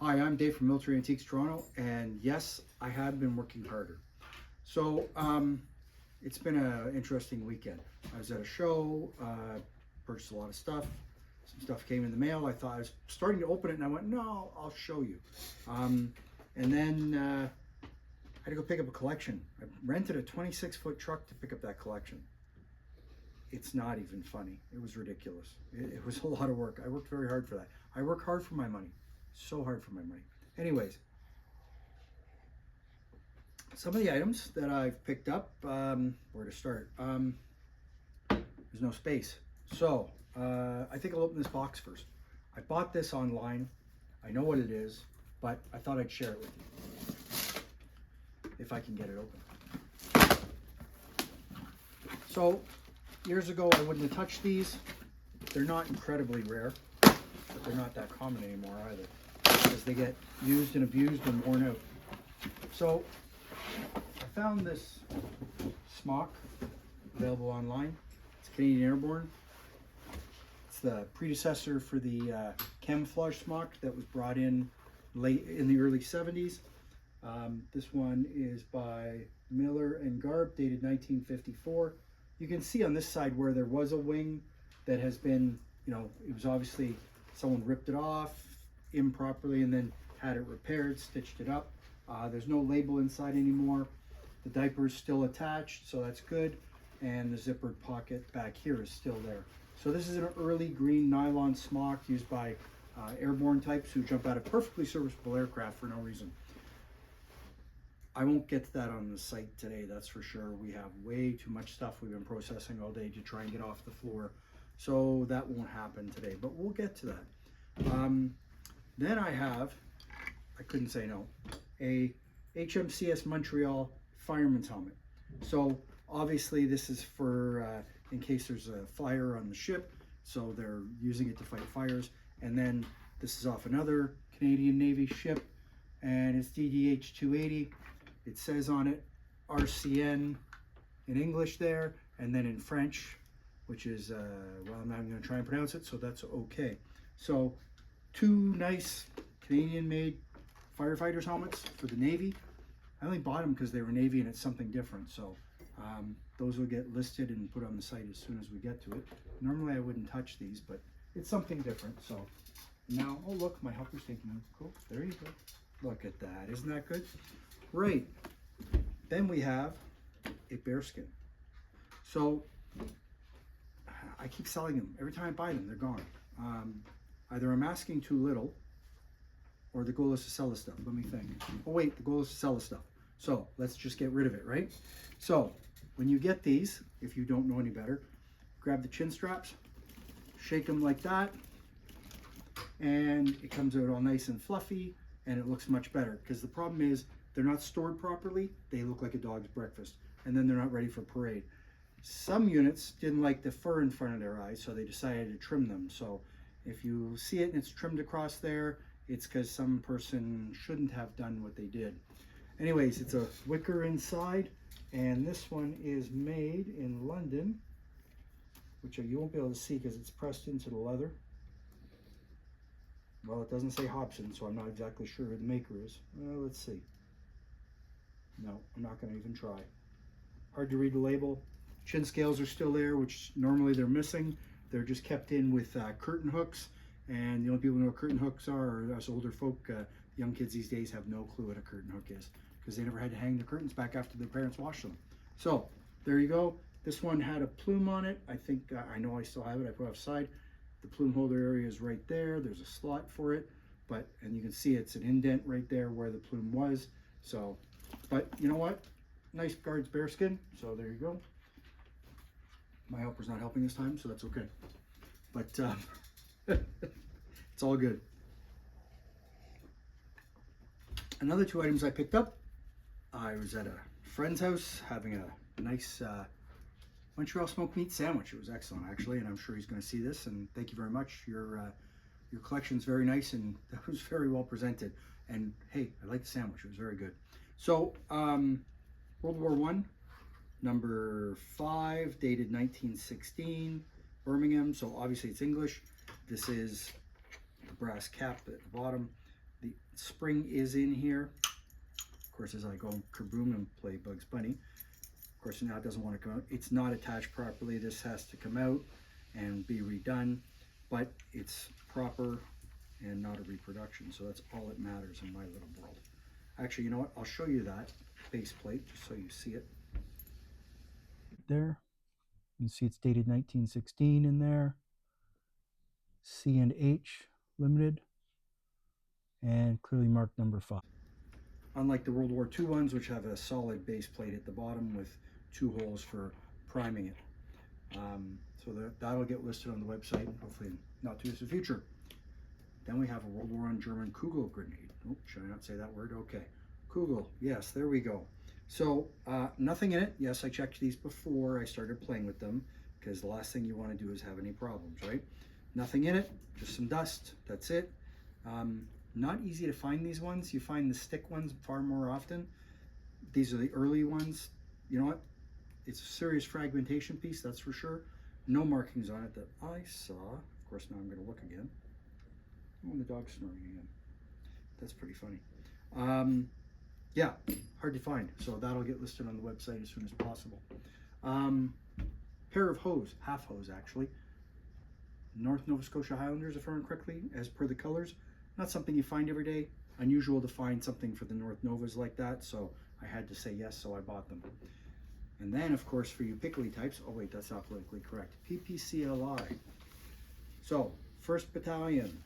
Hi, I'm Dave from Military Antiques Toronto, and yes, I have been working harder. So, it's been an interesting weekend. I was at a show, purchased a lot of stuff. Some stuff came in the mail. I thought I was starting to open it, and I went, no, I'll show you. And then I had to go pick up a collection. I rented a 26-foot truck to pick up that collection. It's not even funny. It was ridiculous. It was a lot of work. I worked very hard for that. I work hard for my money. So hard for my money. Anyways, some of the items that I've picked up, where to start? There's no space. So, I think I'll open this box first. I bought this online. I know what it is, but I thought I'd share it with you. If I can get it open. So, years ago I wouldn't have touched these. They're not incredibly rare, but they're not that common anymore either, because they get used and abused and worn out. So I found this smock available online. It's Canadian Airborne. It's the predecessor for the camouflage smock that was brought in late in the early 70s. This one is by Miller and Garb, dated 1954. You can see on this side where there was a wing that has been, it was obviously someone ripped it off improperly and then had it repaired, stitched it up. There's no label inside anymore. The diaper is still attached, so that's good. And the zippered pocket back here is still there. So this is an early green nylon smock used by airborne types who jump out of perfectly serviceable aircraft for no reason. I won't get to that on the site today, that's for sure. We have way too much stuff we've been processing all day to try and get off the floor. So that won't happen today, but we'll get to that. Then I have, I couldn't say no, a HMCS Montreal fireman's helmet. So obviously this is for in case there's a fire on the ship, so they're using it to fight fires. And then this is off another Canadian Navy ship, and it's DDH 280. It says on it RCN in English there, and then in French, which is, well, I'm not even going to try and pronounce it, so that's okay. So, two nice Canadian-made firefighters helmets for the Navy. I only bought them because they were Navy and it's something different, so those will get listed and put on the site as soon as we get to it. Normally I wouldn't touch these, but it's something different, so now, oh look, my helper's taking them. Cool, there you go. Look at that, isn't that good? Great. Then we have a bearskin. So I keep selling them. Every time I buy them, they're gone. Either I'm asking too little, or the goal is to sell the stuff. Let me think. Oh wait, the goal is to sell the stuff. So let's just get rid of it, right? So when you get these, if you don't know any better, grab the chin straps, shake them like that, and it comes out all nice and fluffy, and it looks much better. Because the problem is, they're not stored properly, they look like a dog's breakfast, and then they're not ready for parade. Some units didn't like the fur in front of their eyes, so they decided to trim them. So if you see it and it's trimmed across there, it's because some person shouldn't have done what they did. Anyways, it's a wicker inside, and this one is made in London, which you won't be able to see because it's pressed into the leather. Well, it doesn't say Hobson, so I'm not exactly sure who the maker is. Let's see. No, I'm not going to even try. Hard to read the label. Chin scales are still there, which normally they're missing. They're just kept in with curtain hooks, and the only people who know what curtain hooks are us older folk. Young kids these days have no clue what a curtain hook is, because they never had to hang the curtains back after their parents washed them. So there you go. This one had a plume on it. I think, I know I still have it. I put it offside. The plume holder area is right there. There's a slot for it, and you can see it's an indent right there where the plume was. So, but you know what? Nice guards bearskin. So there you go. My helper's not helping this time, so that's okay. But it's all good. Another two items I picked up. I was at a friend's house having a nice Montreal smoked meat sandwich. It was excellent, actually, and I'm sure he's going to see this. And thank you very much. Your collection's very nice, and that was very well presented. And hey, I like the sandwich. It was very good. So, World War I, number 5, dated 1916, Birmingham. So obviously it's English. This is the brass cap at the bottom. The spring is in here. Of course, as I go kaboom and play Bugs Bunny, of course now it doesn't want to come out. It's not attached properly. This has to come out and be redone, but it's proper and not a reproduction. So that's all that matters in my little world. Actually, you know what? I'll show you that base plate just so you see it. There, you can see it's dated 1916 in there. C&H Limited, and clearly marked number 5. Unlike the World War II ones, which have a solid base plate at the bottom with 2 holes for priming it. So that'll get listed on the website, hopefully in not too distant future. Then we have a World War I German Kugel grenade. Oh, should I not say that word? Okay. Kugel, yes, there we go. So nothing in it. Yes, I checked these before I started playing with them, because the last thing you want to do is have any problems, right? Nothing in it, just some dust, that's it. Not easy to find these ones. You find the stick ones far more often. These are the early ones. You know what? It's a serious fragmentation piece, that's for sure. No markings on it that I saw. Of course, now I'm going to look again. Oh, and the dog's snoring again. That's pretty funny. Yeah, hard to find. So that'll get listed on the website as soon as possible. Pair of hose, half hose actually. North Nova Scotia Highlanders, if I remember correctly, as per the colors. Not something you find every day. Unusual to find something for the North Novas like that, so I had to say yes, so I bought them. And then, of course, for you pickly types, oh wait, that's not politically correct, PPCLI. So, 1st Battalion,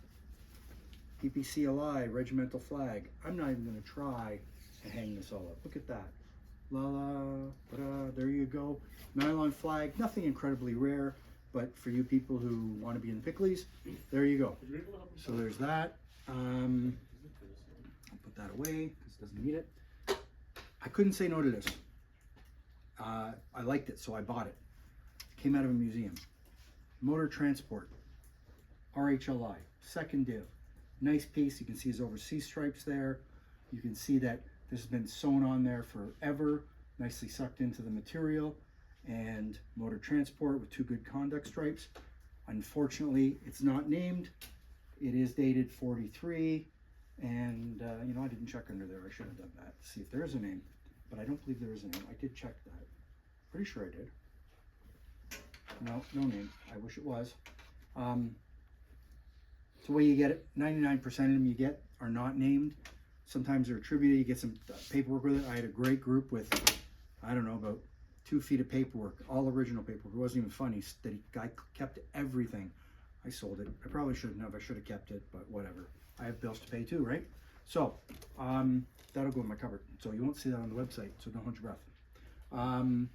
PPCLI, regimental flag. I'm not even going to try to hang this all up. Look at that. La la, da, there you go. Nylon flag, nothing incredibly rare, but for you people who want to be in picklies, there you go. So there's that. I'll put that away because it doesn't need it. I couldn't say no to this. I liked it, so I bought it. Came out of a museum. Motor Transport, RHLI, 2nd Div. Nice piece. You can see his overseas stripes there. You can see that this has been sewn on there forever, nicely sucked into the material. And Motor Transport with 2 good conduct stripes. Unfortunately, it's not named. It is dated 43, and you know, I didn't check under there. I should have done that to see if there is a name, but I don't believe there is a name. I did check that. Pretty sure I did. No, no name. I wish it was. It's the way you get it. 99% of them you get are not named. Sometimes they're attributed. You get some paperwork with it. I had a great group with, I don't know, about 2 feet of paperwork, all original paperwork. It wasn't even funny. The guy kept everything. I sold it. I probably shouldn't have. I should have kept it, but whatever. I have bills to pay too, right? So that'll go in my cupboard. So you won't see that on the website, so don't hold your breath.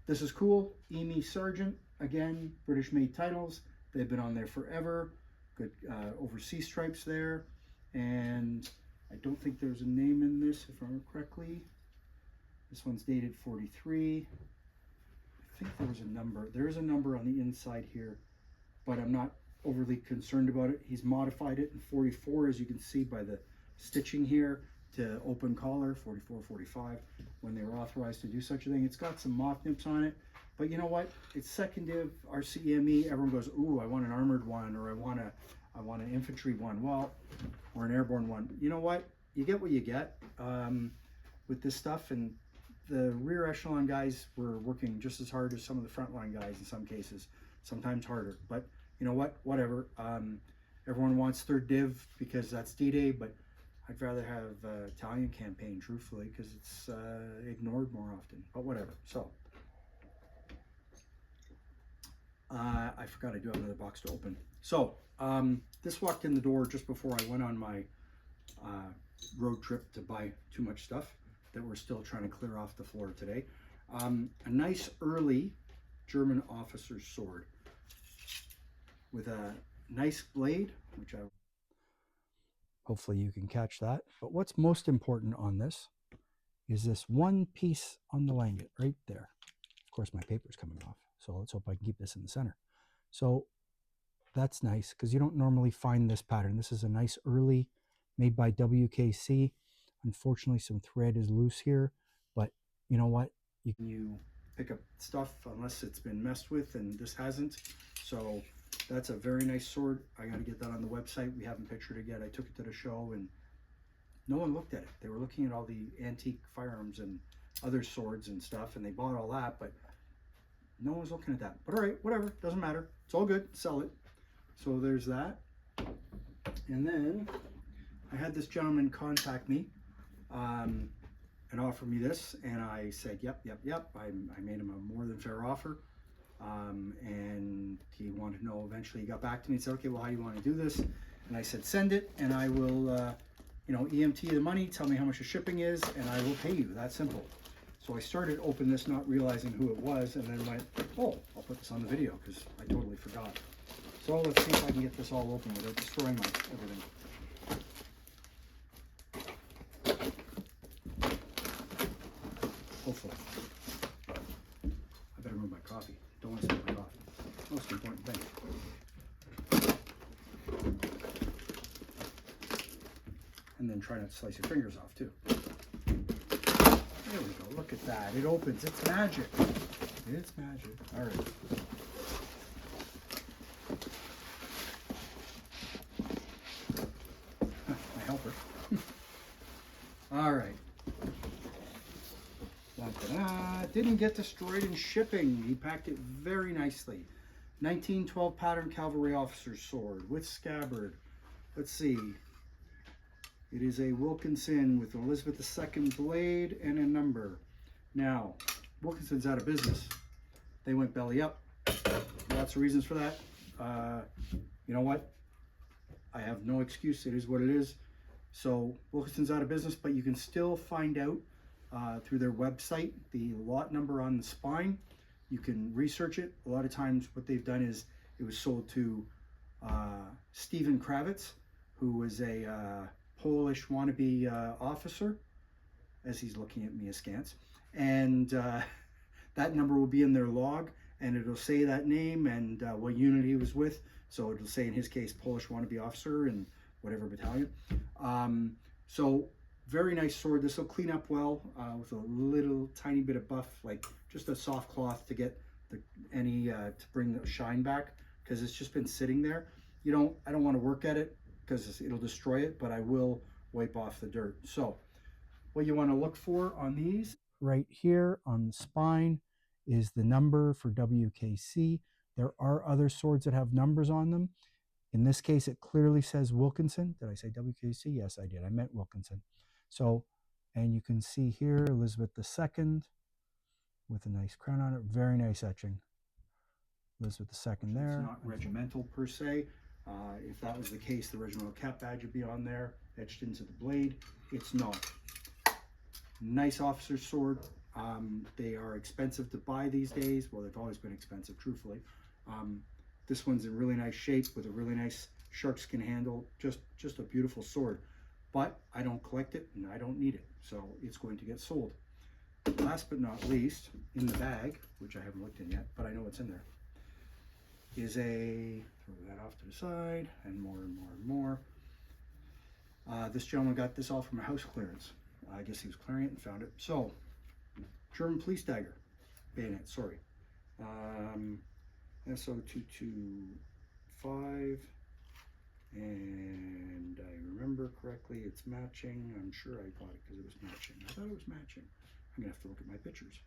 This is cool. EME Sergeant, again, British made titles. They've been on there forever. Good overseas stripes there. And I don't think there's a name in this, if I remember correctly. This one's dated 43. I think there was a number. There is a number on the inside here, but I'm not overly concerned about it. He's modified it in 44, as you can see by the stitching here, to open collar, 44, 45, when they were authorized to do such a thing. It's got some moth nips on it, but you know what? It's 2nd Div, RCME. Everyone goes, ooh, I want an armored one, or I want an infantry one, well, or an airborne one. You know what? You get what you get with this stuff, and the rear echelon guys were working just as hard as some of the frontline guys in some cases, sometimes harder. But you know what? Whatever. Everyone wants 3rd Div because that's D-Day, but I'd rather have Italian campaign, truthfully, because it's ignored more often. But whatever. So I forgot I do have another box to open. So this walked in the door just before I went on my road trip to buy too much stuff that we're still trying to clear off the floor today. A nice early German officer's sword with a nice blade, which hopefully you can catch that. But what's most important on this is this one piece on the langet right there. Of course, my paper's coming off, so let's hope I can keep this in the center. So that's nice because you don't normally find this pattern. This is a nice early, made by WKC. Unfortunately, some thread is loose here, but you know what? You pick up stuff unless it's been messed with, and this hasn't. So that's a very nice sword. I got to get that on the website. We haven't pictured it yet. I took it to the show and No one looked at it. They were looking at all the antique firearms and other swords and stuff, and they bought all that, but no one was looking at that. But all right, whatever, doesn't matter. It's all good. Sell it. So there's that. And then I had this gentleman contact me and offer me this, and I said, yep. I made him a more than fair offer. And he wanted to know, eventually he got back to me and said, okay, well, how do you want to do this? And I said, send it, and I will, EMT the money, tell me how much the shipping is, and I will pay you. That simple. So I started to open this, not realizing who it was, and then went, oh, I'll put this on the video because I totally forgot. So let's see if I can get this all open without destroying my everything. Hopefully. I better move my coffee. Don't want to spill my coffee. Most important thing. And then try not to slice your fingers off too. There we go. Look at that. It opens. It's magic. It's magic. All right. My helper. All right. Didn't get destroyed in shipping. He packed it very nicely. 1912 pattern cavalry officer's sword with scabbard. Let's see. It is a Wilkinson with an Elizabeth II blade and a number. Now, Wilkinson's out of business. They went belly up. Lots of reasons for that. You know what? I have no excuse. It is what it is. So Wilkinson's out of business, but you can still find out through their website the lot number on the spine. You can research it. A lot of times what they've done is it was sold to Stephen Kravitz, who was a Polish wannabe officer, as he's looking at me askance. And that number will be in their log, and it'll say that name and what unit he was with. So it'll say, in his case, Polish wannabe officer and whatever battalion. So very nice sword. This will clean up well with a little tiny bit of buff, like just a soft cloth to get to bring the shine back, because it's just been sitting there. I don't want to work at it because it'll destroy it, but I will wipe off the dirt. So what you want to look for on these right here on the spine is the number for WKC. There are other swords that have numbers on them. In this case, it clearly says Wilkinson. Did I say WKC? Yes, I did. I meant Wilkinson. So, and you can see here Elizabeth II with a nice crown on it. Very nice etching. Elizabeth II there. It's not regimental per se. If that was the case, the regimental cap badge would be on there, etched into the blade. It's not. Nice officer's sword. They are expensive to buy these days. Well, they've always been expensive, truthfully. This one's in really nice shape with a really nice shark skin handle. Just a beautiful sword. But I don't collect it and I don't need it, so it's going to get sold. Last but not least, in the bag, which I haven't looked in yet, but I know it's in there, is throw that off to the side, and more and more and more. This gentleman got this all from a house clearance. I guess he was clearing it and found it. So, German police dagger, bayonet, sorry. SO225, and I remember correctly, it's matching. I'm sure I bought it because it was matching. I thought it was matching. I'm gonna have to look at my pictures.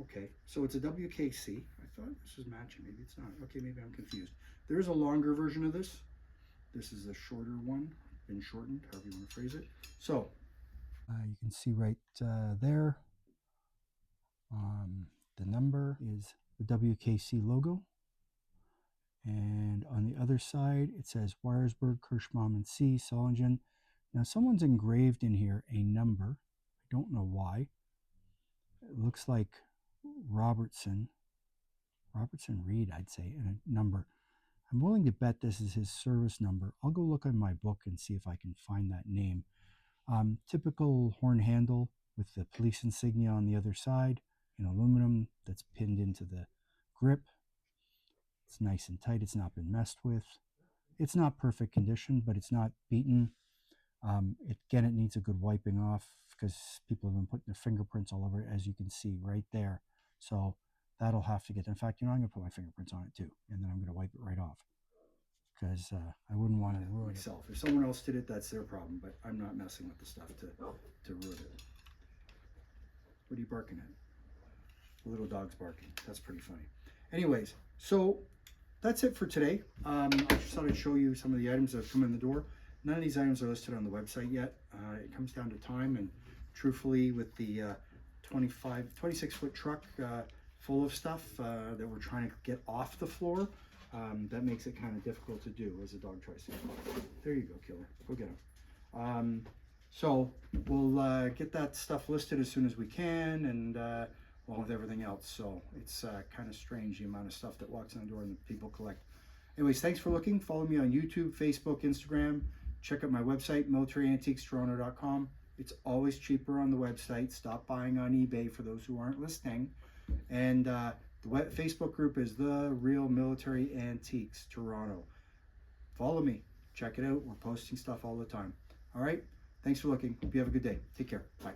Okay, so it's a WKC. I thought this was matching. Maybe it's not. Okay, maybe I'm confused. There is a longer version of this. This is a shorter one, been shortened, however you want to phrase it. So you can see right there, the number is the WKC logo. And on the other side, it says Wyersburg, Kirschbaum, and C, Solingen. Now, someone's engraved in here a number. I don't know why. It looks like Robertson Reed, I'd say, and a number. I'm willing to bet this is his service number. I'll go look in my book and see if I can find that name. Typical horn handle with the police insignia on the other side in aluminum that's pinned into the grip. It's nice and tight. It's not been messed with. It's not perfect condition, but it's not beaten. Again, it needs a good wiping off because people have been putting their fingerprints all over it, as you can see right there. So that'll have to get, in fact, I'm going to put my fingerprints on it too, and then I'm going to wipe it right off because I wouldn't want to ruin it myself. If someone else did it, that's their problem, but I'm not messing with the stuff to ruin it. What are you barking at? The little dog's barking. That's pretty funny. Anyways, so that's it for today. I just thought I'd show you some of the items that have come in the door. None of these items are listed on the website yet. It comes down to time, and truthfully, with the 26-foot truck full of stuff that we're trying to get off the floor, that makes it kind of difficult to do as a dog tries to. There you go, Killer. Go get him. So we'll get that stuff listed as soon as we can, and along with everything else. So it's kind of strange the amount of stuff that walks in the door and people collect. Anyways, thanks for looking. Follow me on YouTube, Facebook, Instagram. Check out my website, militaryAntiquesToronto.com. It's always cheaper on the website. Stop buying on eBay for those who aren't listening. And the Facebook group is The Real Military Antiques Toronto. Follow me. Check it out. We're posting stuff all the time. All right? Thanks for looking. Hope you have a good day. Take care. Bye.